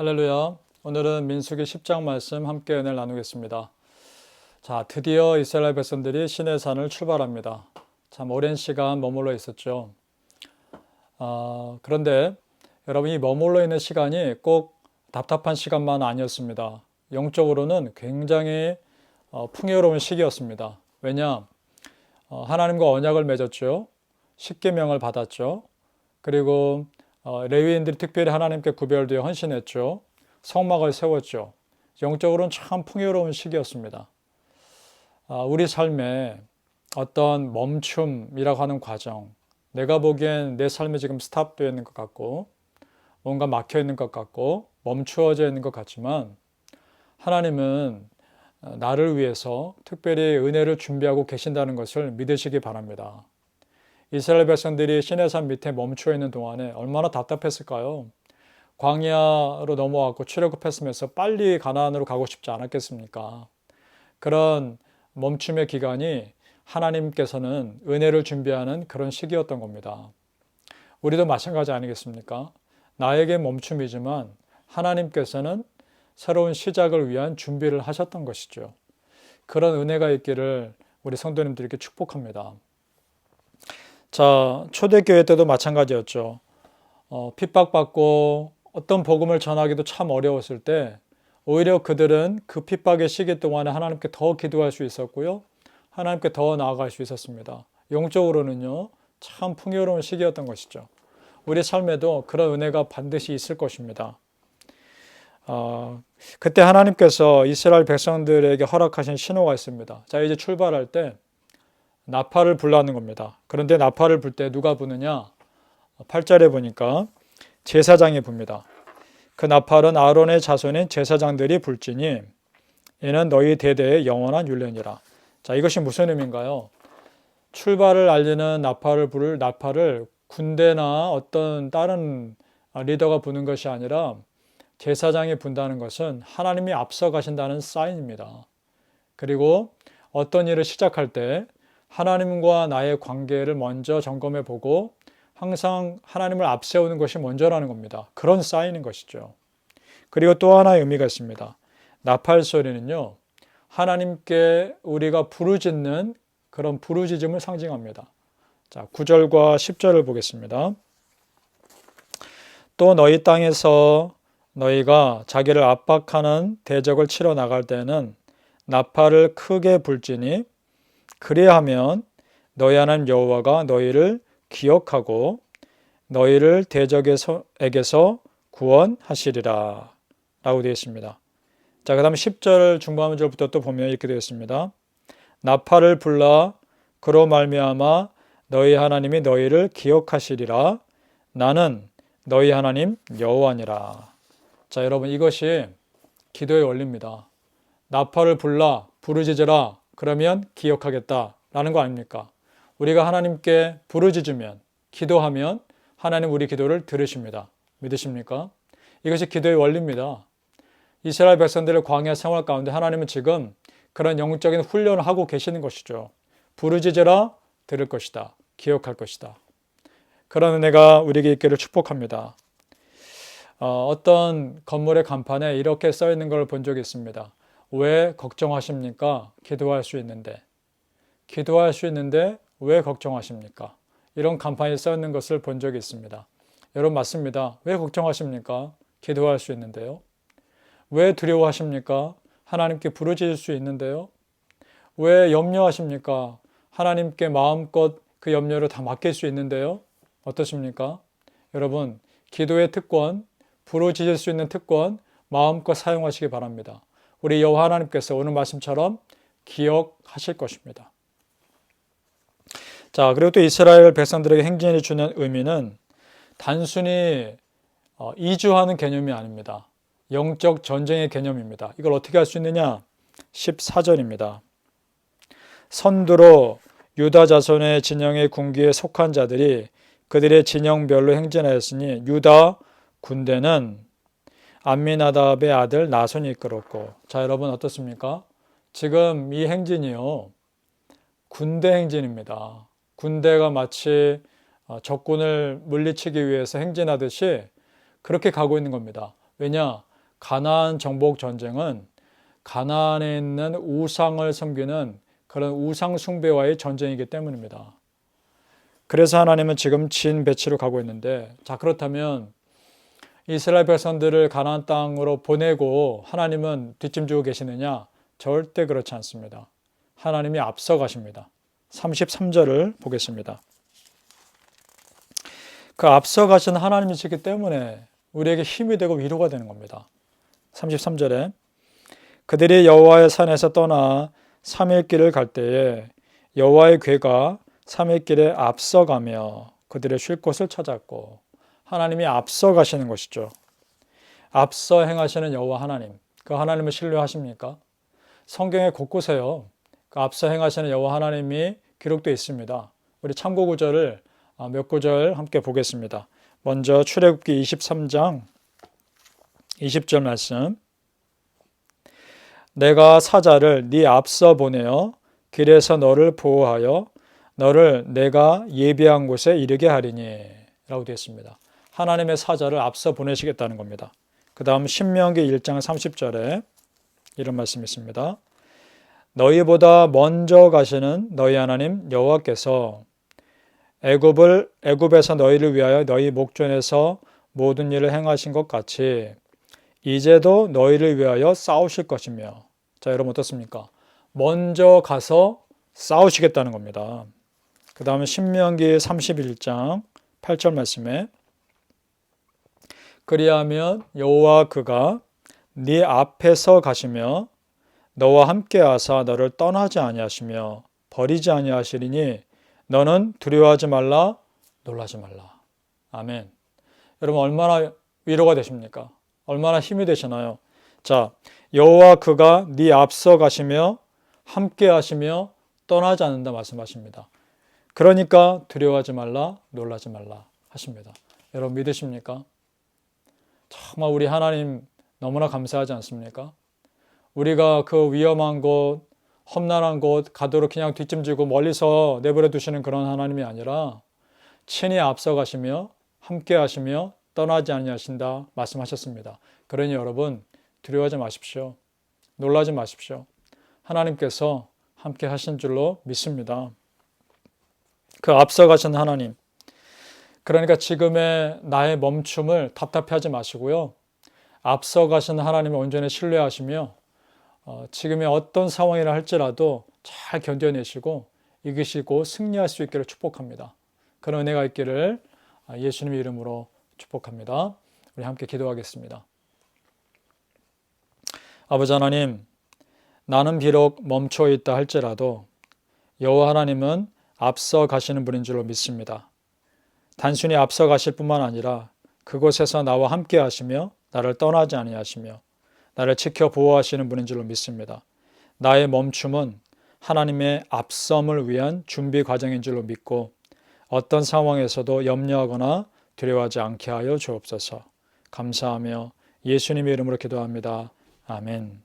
할렐루야. 오늘은 민수기 10장 말씀 함께 은혜를 나누겠습니다. 자, 드디어 이스라엘 백성들이 시내산을 출발합니다. 참 오랜 시간 머물러 있었죠. 그런데 여러분, 이 머물러 있는 시간이 꼭 답답한 시간만 아니었습니다. 영적으로는 굉장히 풍요로운 시기였습니다. 왜냐? 하나님과 언약을 맺었죠. 십계명을 받았죠. 그리고 레위인들이 특별히 하나님께 구별되어 헌신했죠. 성막을 세웠죠. 영적으로는 참 풍요로운 시기였습니다. 우리 삶에 어떤 멈춤이라고 하는 과정, 내가 보기엔 내 삶이 지금 스탑되어 있는 것 같고 뭔가 막혀 있는 것 같고 멈추어져 있는 것 같지만 하나님은 나를 위해서 특별히 은혜를 준비하고 계신다는 것을 믿으시기 바랍니다. 이스라엘 백성들이 시내산 밑에 멈추어 있는 동안에 얼마나 답답했을까요? 광야로 넘어왔고 출애굽했으면서 빨리 가나안으로 가고 싶지 않았겠습니까? 그런 멈춤의 기간이 하나님께서는 은혜를 준비하는 그런 시기였던 겁니다. 우리도 마찬가지 아니겠습니까? 나에게 멈춤이지만 하나님께서는 새로운 시작을 위한 준비를 하셨던 것이죠. 그런 은혜가 있기를 우리 성도님들에게 축복합니다. 자, 초대교회 때도 마찬가지였죠. 핍박받고 어떤 복음을 전하기도 참 어려웠을 때 오히려 그들은 그 핍박의 시기 동안에 하나님께 더 기도할 수 있었고요. 하나님께 더 나아갈 수 있었습니다. 영적으로는요, 참 풍요로운 시기였던 것이죠. 우리 삶에도 그런 은혜가 반드시 있을 것입니다. 그때 하나님께서 이스라엘 백성들에게 허락하신 신호가 있습니다. 자, 이제 출발할 때 나팔을 불라는 겁니다. 그런데 나팔을 불 때 누가 부느냐? 8절에 보니까 제사장이 붑니다. 그 나팔은 아론의 자손인 제사장들이 불지니 이는 너희 대대의 영원한 율례니라. 자, 이것이 무슨 의미인가요? 출발을 알리는 나팔을 부를 나팔을 군대나 어떤 다른 리더가 부는 것이 아니라 제사장이 분다는 것은 하나님이 앞서 가신다는 사인입니다. 그리고 어떤 일을 시작할 때 하나님과 나의 관계를 먼저 점검해 보고 항상 하나님을 앞세우는 것이 먼저라는 겁니다. 그런 사인인 것이죠. 그리고 또 하나의 의미가 있습니다. 나팔 소리는요, 하나님께 우리가 부르짖는 그런 부르짖음을 상징합니다. 자, 9절과 10절을 보겠습니다. 또 너희 땅에서 너희가 자기를 압박하는 대적을 치러 나갈 때는 나팔을 크게 불지니 그리하면 너희 하나님 여호와가 너희를 기억하고 너희를 대적에게서 구원하시리라 라고 되어 있습니다. 자, 그 다음 10절 중반절부터 또 보면 이렇게 되어 있습니다. 나팔을 불라 그로 말미암아 너희 하나님이 너희를 기억하시리라. 나는 너희 하나님 여호와니라. 자, 여러분, 이것이 기도의 원리입니다. 나팔을 불라 부르짖으라 그러면 기억하겠다라는 거 아닙니까? 우리가 하나님께 부르짖으면, 기도하면 하나님 우리 기도를 들으십니다. 믿으십니까? 이것이 기도의 원리입니다. 이스라엘 백성들의 광야 생활 가운데 하나님은 지금 그런 영적인 훈련을 하고 계시는 것이죠. 부르짖으라 들을 것이다. 기억할 것이다. 그런 은혜가 우리에게 있기를 축복합니다. 어떤 건물의 간판에 이렇게 써 있는 걸 본 적이 있습니다. 왜 걱정하십니까? 기도할 수 있는데. 기도할 수 있는데 왜 걱정하십니까? 이런 간판이 써 있는 것을 본 적이 있습니다. 여러분, 맞습니다. 왜 걱정하십니까? 기도할 수 있는데요. 왜 두려워하십니까? 하나님께 부르짖을 수 있는데요. 왜 염려하십니까? 하나님께 마음껏 그 염려를 다 맡길 수 있는데요. 어떠십니까? 여러분, 기도의 특권, 부르짖을 수 있는 특권 마음껏 사용하시기 바랍니다. 우리 여호와 하나님께서 오늘 말씀처럼 기억하실 것입니다. 자, 그리고 또 이스라엘 백성들에게 행진이 주는 의미는 단순히 이주하는 개념이 아닙니다. 영적 전쟁의 개념입니다. 이걸 어떻게 할 수 있느냐? 14절입니다. 선두로 유다 자손의 진영의 군기에 속한 자들이 그들의 진영별로 행진하였으니 유다 군대는 암미나답의 아들 나손이 이끌었고. 자, 여러분 어떻습니까? 지금 이 행진이요, 군대 행진입니다. 군대가 마치 적군을 물리치기 위해서 행진하듯이 그렇게 가고 있는 겁니다. 왜냐? 가나안 정복 전쟁은 가나안에 있는 우상을 섬기는 그런 우상 숭배와의 전쟁이기 때문입니다. 그래서 하나님은 지금 진 배치로 가고 있는데, 자, 그렇다면 이스라엘 백성들을 가나안 땅으로 보내고 하나님은 뒷짐지고 계시느냐? 절대 그렇지 않습니다. 하나님이 앞서 가십니다. 33절을 보겠습니다. 그 앞서 가신 하나님이시기 때문에 우리에게 힘이 되고 위로가 되는 겁니다. 33절에 그들이 여호와의 산에서 떠나 3일 길을 갈 때에 여호와의 궤가 3일 길에 앞서가며 그들의 쉴 곳을 찾았고, 하나님이 앞서 가시는 것이죠. 앞서 행하시는 여호와 하나님, 그 하나님을 신뢰하십니까? 성경의 곳곳에요, 그 앞서 행하시는 여호와 하나님이 기록되어 있습니다. 우리 참고 구절을 몇 구절 함께 보겠습니다. 먼저 출애굽기 23장 20절 말씀. 내가 사자를 네 앞서 보내어 길에서 너를 보호하여 너를 내가 예비한 곳에 이르게 하리니 라고 되어 있습니다. 하나님의 사자를 앞서 보내시겠다는 겁니다. 그 다음 신명기 1장 30절에 이런 말씀이 있습니다. 너희보다 먼저 가시는 너희 하나님 여호와께서 애굽에서 너희를 위하여 너희 목전에서 모든 일을 행하신 것 같이 이제도 너희를 위하여 싸우실 것이며. 자, 여러분 어떻습니까? 먼저 가서 싸우시겠다는 겁니다. 그 다음에 신명기 31장 8절 말씀에 그리하면 여호와 그가 네 앞에서 가시며 너와 함께 하사 너를 떠나지 아니하시며 버리지 아니하시리니 너는 두려워하지 말라, 놀라지 말라. 아멘. 여러분 얼마나 위로가 되십니까? 얼마나 힘이 되시나요? 자, 여호와 그가 네 앞서 가시며 함께 하시며 떠나지 않는다 말씀하십니다. 그러니까 두려워하지 말라, 놀라지 말라 하십니다. 여러분 믿으십니까? 정말 우리 하나님 너무나 감사하지 않습니까? 우리가 그 위험한 곳, 험난한 곳 가도록 그냥 뒷짐지고 멀리서 내버려 두시는 그런 하나님이 아니라 친히 앞서 가시며 함께 하시며 떠나지 아니하신다 말씀하셨습니다. 그러니 여러분 두려워하지 마십시오. 놀라지 마십시오. 하나님께서 함께 하신 줄로 믿습니다. 그 앞서 가신 하나님, 그러니까 지금의 나의 멈춤을 답답해하지 마시고요. 앞서 가신 하나님을 온전히 신뢰하시며 지금의 어떤 상황이라 할지라도 잘 견뎌내시고 이기시고 승리할 수 있기를 축복합니다. 그런 은혜가 있기를 예수님의 이름으로 축복합니다. 우리 함께 기도하겠습니다. 아버지 하나님, 나는 비록 멈춰 있다 할지라도 여호와 하나님은 앞서 가시는 분인 줄로 믿습니다. 단순히 앞서 가실 뿐만 아니라 그곳에서 나와 함께 하시며 나를 떠나지 아니하시며 나를 지켜 보호하시는 분인 줄로 믿습니다. 나의 멈춤은 하나님의 앞섬을 위한 준비 과정인 줄로 믿고 어떤 상황에서도 염려하거나 두려워하지 않게 하여 주옵소서. 감사하며 예수님의 이름으로 기도합니다. 아멘.